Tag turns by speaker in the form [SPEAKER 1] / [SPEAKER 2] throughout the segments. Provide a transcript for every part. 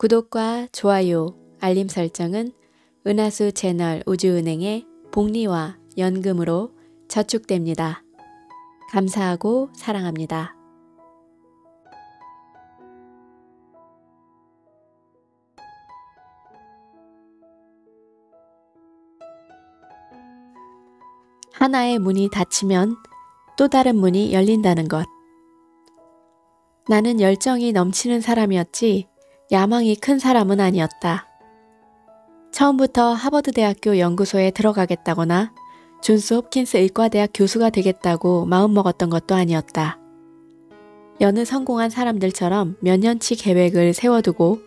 [SPEAKER 1] 구독과 좋아요, 알림 설정은 은하수 채널 우주은행의 복리와 연금으로 저축됩니다. 감사하고 사랑합니다. 하나의 문이 닫히면 또 다른 문이 열린다는 것. 나는 열정이 넘치는 사람이었지 야망이 큰 사람은 아니었다. 처음부터 하버드 대학교 연구소에 들어가겠다거나 존스 홉킨스 의과대학 교수가 되겠다고 마음먹었던 것도 아니었다. 여느 성공한 사람들처럼 몇 년치 계획을 세워두고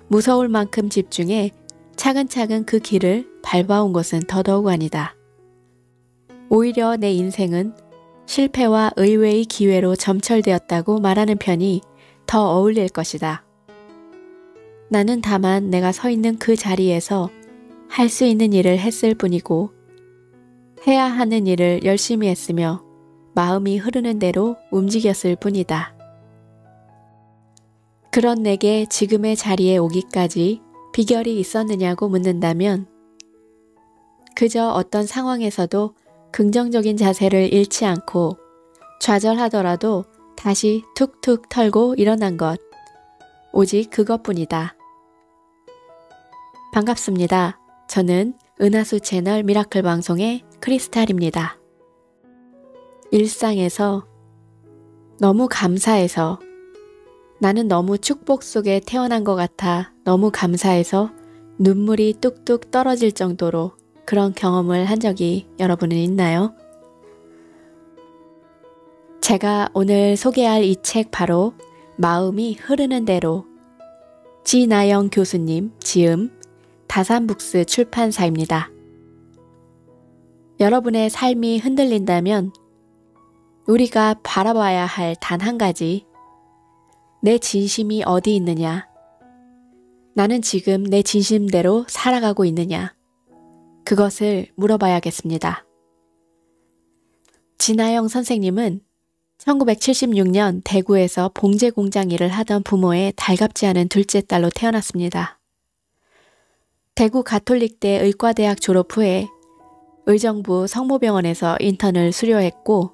[SPEAKER 1] 무서울 만큼 집중해 차근차근 그 길을 밟아온 것은 더더욱 아니다. 오히려 내 인생은 실패와 의외의 기회로 점철되었다고 말하는 편이 더 어울릴 것이다. 나는 다만 내가 서 있는 그 자리에서 할 수 있는 일을 했을 뿐이고 해야 하는 일을 열심히 했으며 마음이 흐르는 대로 움직였을 뿐이다. 그런 내게 지금의 자리에 오기까지 비결이 있었느냐고 묻는다면 그저 어떤 상황에서도 긍정적인 자세를 잃지 않고 좌절하더라도 다시 툭툭 털고 일어난 것. 오직 그것뿐이다. 반갑습니다. 저는 은하수 채널 미라클 방송의 크리스탈입니다. 일상에서 너무 감사해서 나는 너무 축복 속에 태어난 것 같아 너무 감사해서 눈물이 뚝뚝 떨어질 정도로 그런 경험을 한 적이 여러분은 있나요? 제가 오늘 소개할 이 책 바로 마음이 흐르는 대로 지나영 교수님 지음 다산북스 출판사입니다. 여러분의 삶이 흔들린다면 우리가 바라봐야 할 단 한 가지, 내 진심이 어디 있느냐? 나는 지금 내 진심대로 살아가고 있느냐? 그것을 물어봐야겠습니다. 진아영 선생님은 1976년 대구에서 봉제 공장 일을 하던 부모의 달갑지 않은 둘째 딸로 태어났습니다. 대구 가톨릭대 의과대학 졸업 후에 의정부 성모병원에서 인턴을 수료했고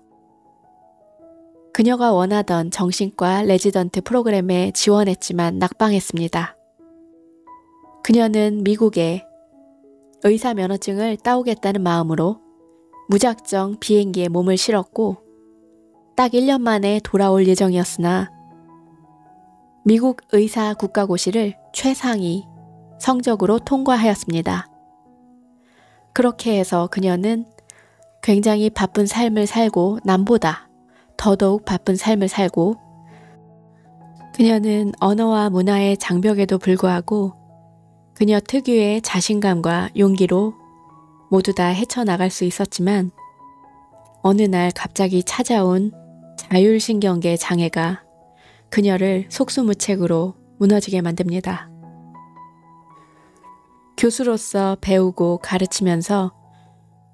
[SPEAKER 1] 그녀가 원하던 정신과 레지던트 프로그램에 지원했지만 낙방했습니다. 그녀는 미국에 의사 면허증을 따오겠다는 마음으로 무작정 비행기에 몸을 실었고 딱 1년 만에 돌아올 예정이었으나 미국 의사 국가고시를 최상위 성적으로 통과하였습니다. 그렇게 해서 그녀는 굉장히 바쁜 삶을 살고 남보다 더더욱 바쁜 삶을 살고 그녀는 언어와 문화의 장벽에도 불구하고 그녀 특유의 자신감과 용기로 모두 다 헤쳐나갈 수 있었지만 어느 날 갑자기 찾아온 자율신경계 장애가 그녀를 속수무책으로 무너지게 만듭니다. 교수로서 배우고 가르치면서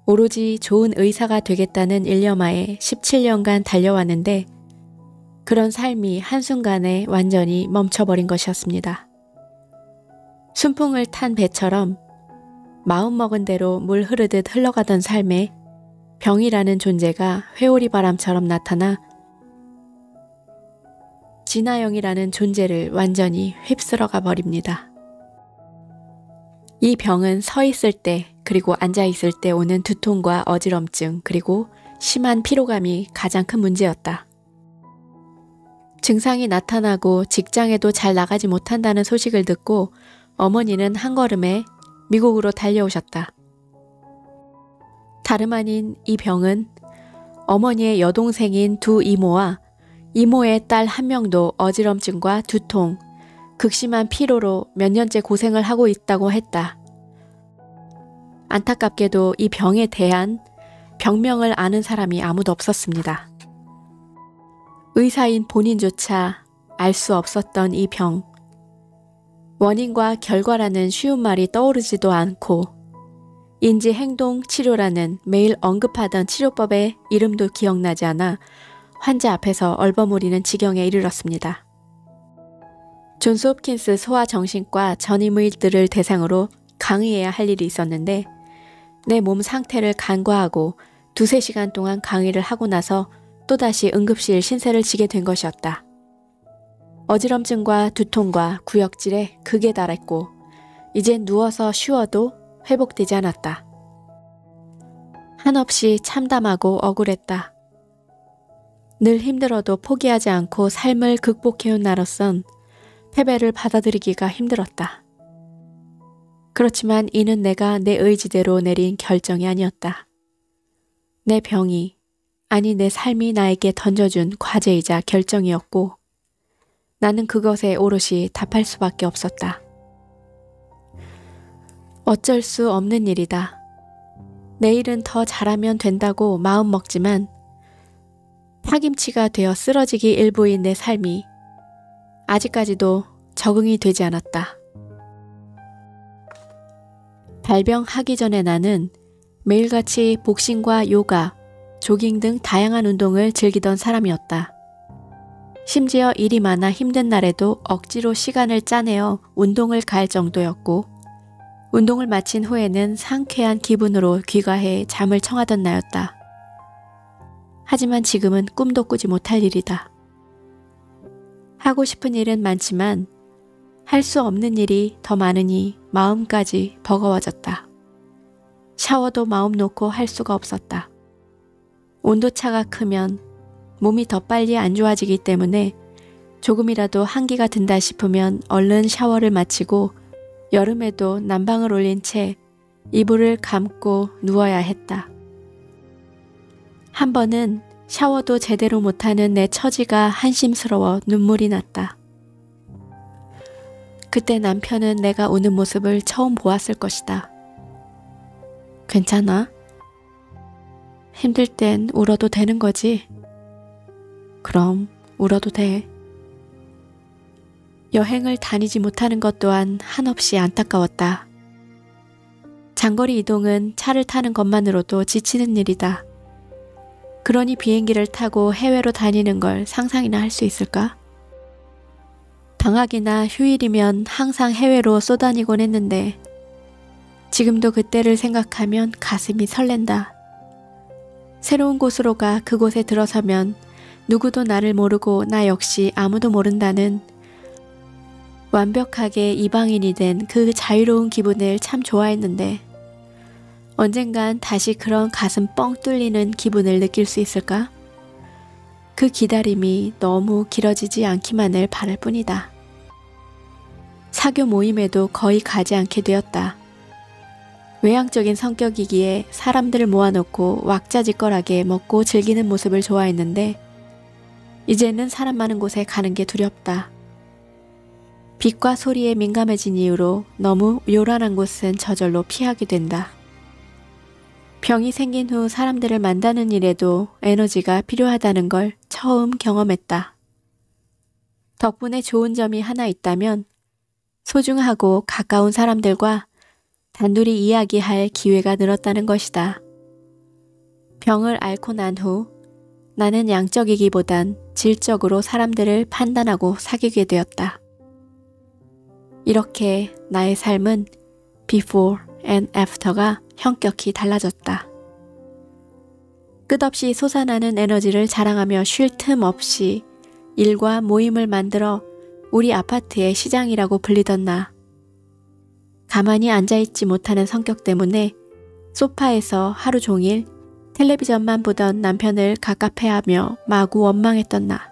[SPEAKER 1] 오로지 좋은 의사가 되겠다는 일념하에 17년간 달려왔는데 그런 삶이 한순간에 완전히 멈춰버린 것이었습니다. 순풍을 탄 배처럼 마음먹은 대로 물 흐르듯 흘러가던 삶에 병이라는 존재가 회오리 바람처럼 나타나 진아영이라는 존재를 완전히 휩쓸어가 버립니다. 이 병은 서 있을 때 그리고 앉아 있을 때 오는 두통과 어지럼증 그리고 심한 피로감이 가장 큰 문제였다. 증상이 나타나고 직장에도 잘 나가지 못한다는 소식을 듣고 어머니는 한 걸음에 미국으로 달려오셨다. 다름 아닌 이 병은 어머니의 여동생인 두 이모와 이모의 딸 한 명도 어지럼증과 두통, 극심한 피로로 몇 년째 고생을 하고 있다고 했다. 안타깝게도 이 병에 대한 병명을 아는 사람이 아무도 없었습니다. 의사인 본인조차 알 수 없었던 이 병. 원인과 결과라는 쉬운 말이 떠오르지도 않고 인지행동치료라는 매일 언급하던 치료법의 이름도 기억나지 않아 환자 앞에서 얼버무리는 지경에 이르렀습니다. 존스 홉킨스 소아정신과 전임의들을 대상으로 강의해야 할 일이 있었는데 내 몸 상태를 간과하고 2~3시간 동안 강의를 하고 나서 또다시 응급실 신세를 지게 된 것이었다. 어지럼증과 두통과 구역질에 극에 달했고 이제 누워서 쉬어도 회복되지 않았다. 한없이 참담하고 억울했다. 늘 힘들어도 포기하지 않고 삶을 극복해온 나로선 패배를 받아들이기가 힘들었다. 그렇지만 이는 내가 내 의지대로 내린 결정이 아니었다. 내 병이, 아니 내 삶이 나에게 던져준 과제이자 결정이었고 나는 그것에 오롯이 답할 수밖에 없었다. 어쩔 수 없는 일이다. 내일은 더 잘하면 된다고 마음먹지만 파김치가 되어 쓰러지기 일부인 내 삶이 아직까지도 적응이 되지 않았다. 발병하기 전에 나는 매일같이 복싱과 요가, 조깅 등 다양한 운동을 즐기던 사람이었다. 심지어 일이 많아 힘든 날에도 억지로 시간을 짜내어 운동을 갈 정도였고 운동을 마친 후에는 상쾌한 기분으로 귀가해 잠을 청하던 나였다. 하지만 지금은 꿈도 꾸지 못할 일이다. 하고 싶은 일은 많지만 할 수 없는 일이 더 많으니 마음까지 버거워졌다. 샤워도 마음 놓고 할 수가 없었다. 온도차가 크면 몸이 더 빨리 안 좋아지기 때문에 조금이라도 한기가 든다 싶으면 얼른 샤워를 마치고 여름에도 난방을 올린 채 이불을 감고 누워야 했다. 한 번은 샤워도 제대로 못하는 내 처지가 한심스러워 눈물이 났다. 그때 남편은 내가 우는 모습을 처음 보았을 것이다. 괜찮아? 힘들 땐 울어도 되는 거지? 그럼 울어도 돼. 여행을 다니지 못하는 것 또한 한없이 안타까웠다. 장거리 이동은 차를 타는 것만으로도 지치는 일이다. 그러니 비행기를 타고 해외로 다니는 걸 상상이나 할 수 있을까? 방학이나 휴일이면 항상 해외로 쏘다니곤 했는데 지금도 그때를 생각하면 가슴이 설렌다. 새로운 곳으로 가 그곳에 들어서면 누구도 나를 모르고 나 역시 아무도 모른다는 완벽하게 이방인이 된 그 자유로운 기분을 참 좋아했는데 언젠간 다시 그런 가슴 뻥 뚫리는 기분을 느낄 수 있을까? 그 기다림이 너무 길어지지 않기만을 바랄 뿐이다. 사교 모임에도 거의 가지 않게 되었다. 외향적인 성격이기에 사람들을 모아놓고 왁자지껄하게 먹고 즐기는 모습을 좋아했는데 이제는 사람 많은 곳에 가는 게 두렵다. 빛과 소리에 민감해진 이유로 너무 요란한 곳은 저절로 피하게 된다. 병이 생긴 후 사람들을 만나는 일에도 에너지가 필요하다는 걸 처음 경험했다. 덕분에 좋은 점이 하나 있다면 소중하고 가까운 사람들과 단둘이 이야기할 기회가 늘었다는 것이다. 병을 앓고 난 후 나는 양적이기보단 질적으로 사람들을 판단하고 사귀게 되었다. 이렇게 나의 삶은 before and after가 현격히 달라졌다. 끝없이 솟아나는 에너지를 자랑하며 쉴 틈 없이 일과 모임을 만들어 우리 아파트의 시장이라고 불리던 나. 가만히 앉아있지 못하는 성격 때문에 소파에서 하루 종일 텔레비전만 보던 남편을 갑갑해하며 마구 원망했던 나.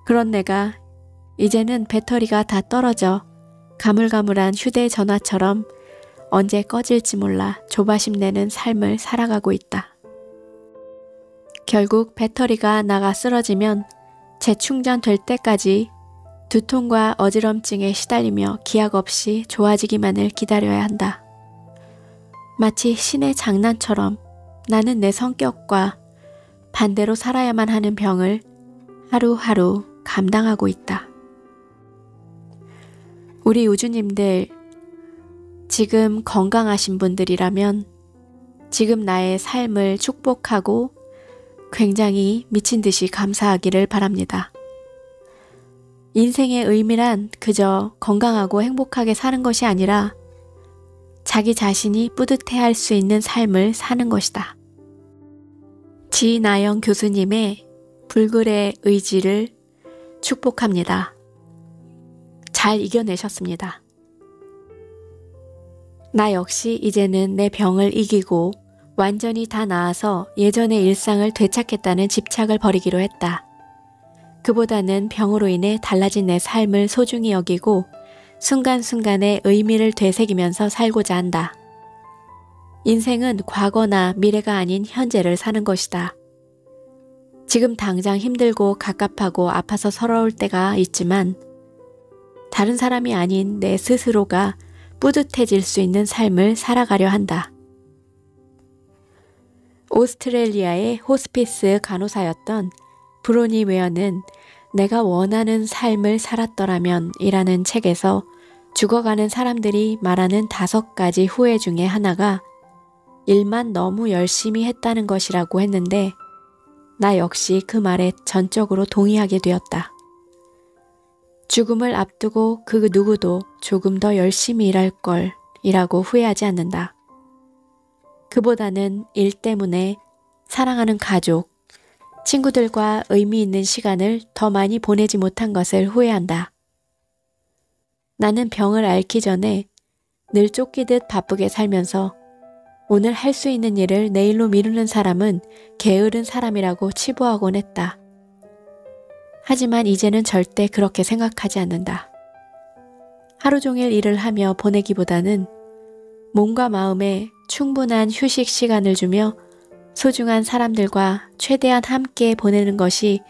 [SPEAKER 1] 그런 내가 이제는 배터리가 다 떨어져 가물가물한 휴대전화처럼 언제 꺼질지 몰라 조바심 내는 삶을 살아가고 있다. 결국 배터리가 나가 쓰러지면 재충전될 때까지 두통과 어지럼증에 시달리며 기약 없이 좋아지기만을 기다려야 한다. 마치 신의 장난처럼 나는 내 성격과 반대로 살아야만 하는 병을 하루하루 감당하고 있다. 우리 우주님들, 지금 건강하신 분들이라면 지금 나의 삶을 축복하고 굉장히 미친 듯이 감사하기를 바랍니다. 인생의 의미란 그저 건강하고 행복하게 사는 것이 아니라 자기 자신이 뿌듯해할 수 있는 삶을 사는 것이다. 지나영 교수님의 불굴의 의지를 축복합니다. 잘 이겨내셨습니다. 나 역시 이제는 내 병을 이기고 완전히 다 나아서 예전의 일상을 되찾겠다는 집착을 버리기로 했다. 그보다는 병으로 인해 달라진 내 삶을 소중히 여기고 순간순간의 의미를 되새기면서 살고자 한다. 인생은 과거나 미래가 아닌 현재를 사는 것이다. 지금 당장 힘들고 갑갑하고 아파서 서러울 때가 있지만 다른 사람이 아닌 내 스스로가 뿌듯해질 수 있는 삶을 살아가려 한다. 오스트레일리아의 호스피스 간호사였던 브로니 웨어는 내가 원하는 삶을 살았더라면 이라는 책에서 죽어가는 사람들이 말하는 5가지 후회 중에 하나가 일만 너무 열심히 했다는 것이라고 했는데 나 역시 그 말에 전적으로 동의하게 되었다. 죽음을 앞두고 그 누구도 조금 더 열심히 일할 걸 이라고 후회하지 않는다. 그보다는 일 때문에 사랑하는 가족, 친구들과 의미 있는 시간을 더 많이 보내지 못한 것을 후회한다. 나는 병을 앓기 전에 늘 쫓기듯 바쁘게 살면서 오늘 할 수 있는 일을 내일로 미루는 사람은 게으른 사람이라고 치부하곤 했다. 하지만 이제는 절대 그렇게 생각하지 않는다. 하루 종일 일을 하며 보내기보다는 몸과 마음에 충분한 휴식 시간을 주며 소중한 사람들과 최대한 함께 보내는 것이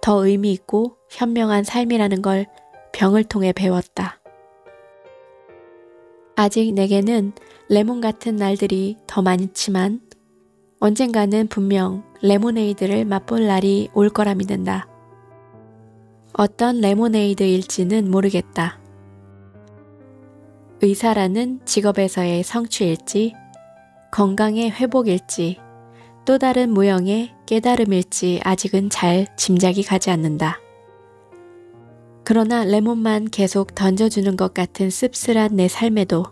[SPEAKER 1] 더 의미 있고 현명한 삶이라는 걸 병을 통해 배웠다. 아직 내게는 레몬 같은 날들이 더 많지만 언젠가는 분명 레모네이드를 맛볼 날이 올 거라 믿는다. 어떤 레모네이드일지는 모르겠다. 의사라는 직업에서의 성취일지, 건강의 회복일지, 또 다른 모형의 깨달음일지 아직은 잘 짐작이 가지 않는다. 그러나 레몬만 계속 던져주는 것 같은 씁쓸한 내 삶에도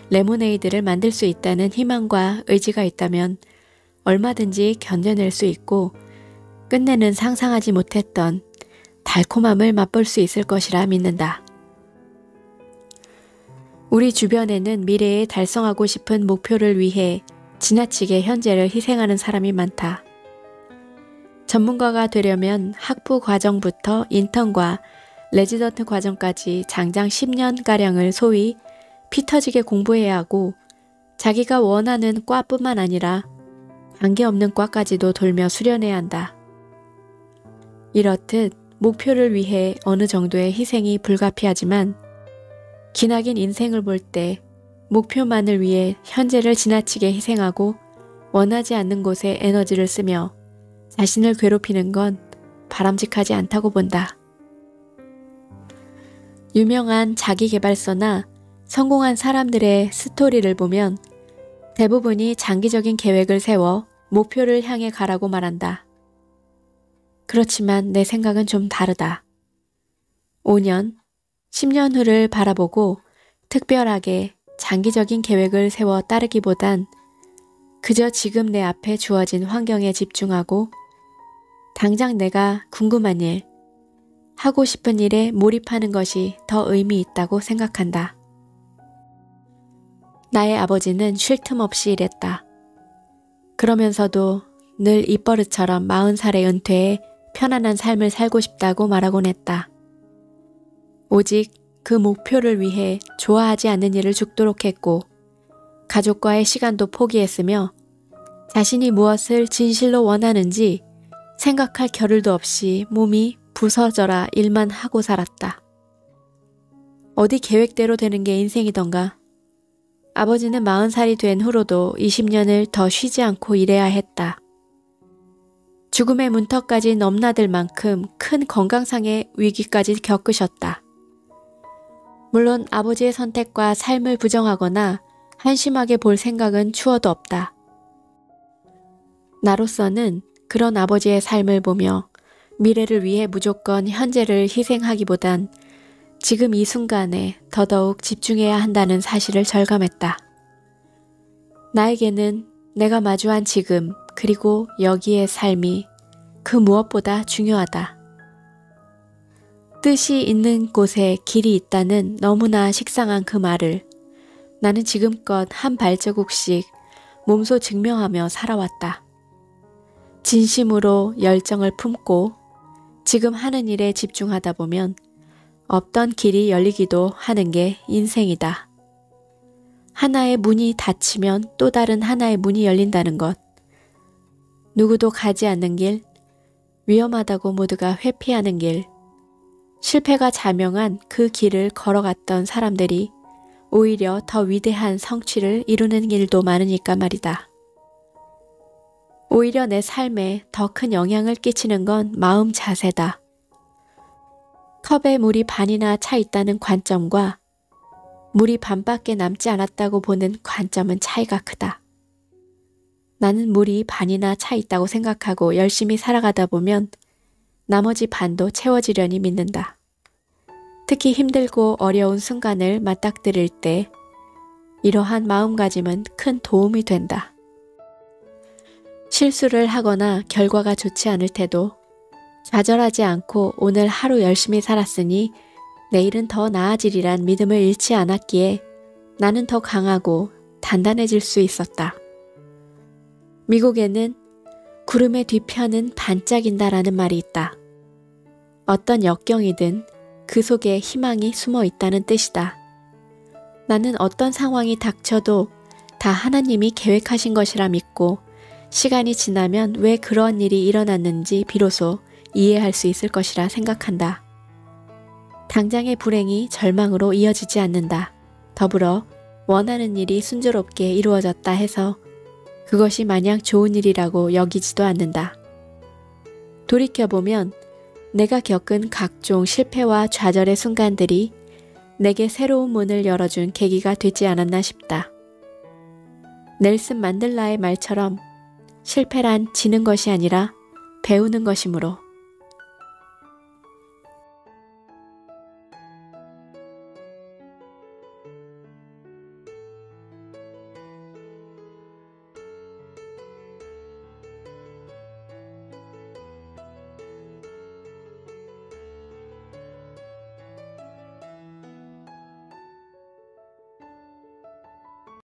[SPEAKER 1] 레모네이드를 만들 수 있다는 희망과 의지가 있다면 얼마든지 견뎌낼 수 있고 끝내는 상상하지 못했던 달콤함을 맛볼 수 있을 것이라 믿는다. 우리 주변에는 미래에 달성하고 싶은 목표를 위해 지나치게 현재를 희생하는 사람이 많다. 전문가가 되려면 학부 과정부터 인턴과 레지던트 과정까지 장장 10년가량을 소위 피 터지게 공부해야 하고 자기가 원하는 과뿐만 아니라 관계없는 과까지도 돌며 수련해야 한다. 이렇듯 목표를 위해 어느 정도의 희생이 불가피하지만 기나긴 인생을 볼 때 목표만을 위해 현재를 지나치게 희생하고 원하지 않는 곳에 에너지를 쓰며 자신을 괴롭히는 건 바람직하지 않다고 본다. 유명한 자기계발서나 성공한 사람들의 스토리를 보면 대부분이 장기적인 계획을 세워 목표를 향해 가라고 말한다. 그렇지만 내 생각은 좀 다르다. 5년, 10년 후를 바라보고 특별하게 장기적인 계획을 세워 따르기보단 그저 지금 내 앞에 주어진 환경에 집중하고 당장 내가 궁금한 일, 하고 싶은 일에 몰입하는 것이 더 의미 있다고 생각한다. 나의 아버지는 쉴 틈 없이 일했다. 그러면서도 늘 입버릇처럼 40살에 은퇴해 편안한 삶을 살고 싶다고 말하곤 했다. 오직 그 목표를 위해 좋아하지 않는 일을 죽도록 했고 가족과의 시간도 포기했으며 자신이 무엇을 진실로 원하는지 생각할 겨를도 없이 몸이 부서져라 일만 하고 살았다. 어디 계획대로 되는 게 인생이던가. 아버지는 40살이 된 후로도 20년을 더 쉬지 않고 일해야 했다. 죽음의 문턱까지 넘나들 만큼 큰 건강상의 위기까지 겪으셨다. 물론 아버지의 선택과 삶을 부정하거나 한심하게 볼 생각은 추워도 없다. 나로서는 그런 아버지의 삶을 보며 미래를 위해 무조건 현재를 희생하기보단 지금 이 순간에 더더욱 집중해야 한다는 사실을 절감했다. 나에게는 내가 마주한 지금 그리고 여기의 삶이 그 무엇보다 중요하다. 뜻이 있는 곳에 길이 있다는 너무나 식상한 그 말을 나는 지금껏 한 발자국씩 몸소 증명하며 살아왔다. 진심으로 열정을 품고 지금 하는 일에 집중하다 보면 없던 길이 열리기도 하는 게 인생이다. 하나의 문이 닫히면 또 다른 하나의 문이 열린다는 것. 누구도 가지 않는 길, 위험하다고 모두가 회피하는 길, 실패가 자명한 그 길을 걸어갔던 사람들이 오히려 더 위대한 성취를 이루는 일도 많으니까 말이다. 오히려 내 삶에 더 큰 영향을 끼치는 건 마음 자세다. 컵에 물이 반이나 차 있다는 관점과 물이 반밖에 남지 않았다고 보는 관점은 차이가 크다. 나는 물이 반이나 차 있다고 생각하고 열심히 살아가다 보면 나머지 반도 채워지려니 믿는다. 특히 힘들고 어려운 순간을 맞닥뜨릴 때 이러한 마음가짐은 큰 도움이 된다. 실수를 하거나 결과가 좋지 않을 때도 좌절하지 않고 오늘 하루 열심히 살았으니 내일은 더 나아지리란 믿음을 잃지 않았기에 나는 더 강하고 단단해질 수 있었다. 미국에는 구름의 뒤편은 반짝인다라는 말이 있다. 어떤 역경이든 그 속에 희망이 숨어 있다는 뜻이다. 나는 어떤 상황이 닥쳐도 다 하나님이 계획하신 것이라 믿고 시간이 지나면 왜 그러한 일이 일어났는지 비로소 이해할 수 있을 것이라 생각한다. 당장의 불행이 절망으로 이어지지 않는다. 더불어 원하는 일이 순조롭게 이루어졌다 해서 그것이 마냥 좋은 일이라고 여기지도 않는다. 돌이켜보면 내가 겪은 각종 실패와 좌절의 순간들이 내게 새로운 문을 열어준 계기가 되지 않았나 싶다. 넬슨 만델라의 말처럼 실패란 지는 것이 아니라 배우는 것이므로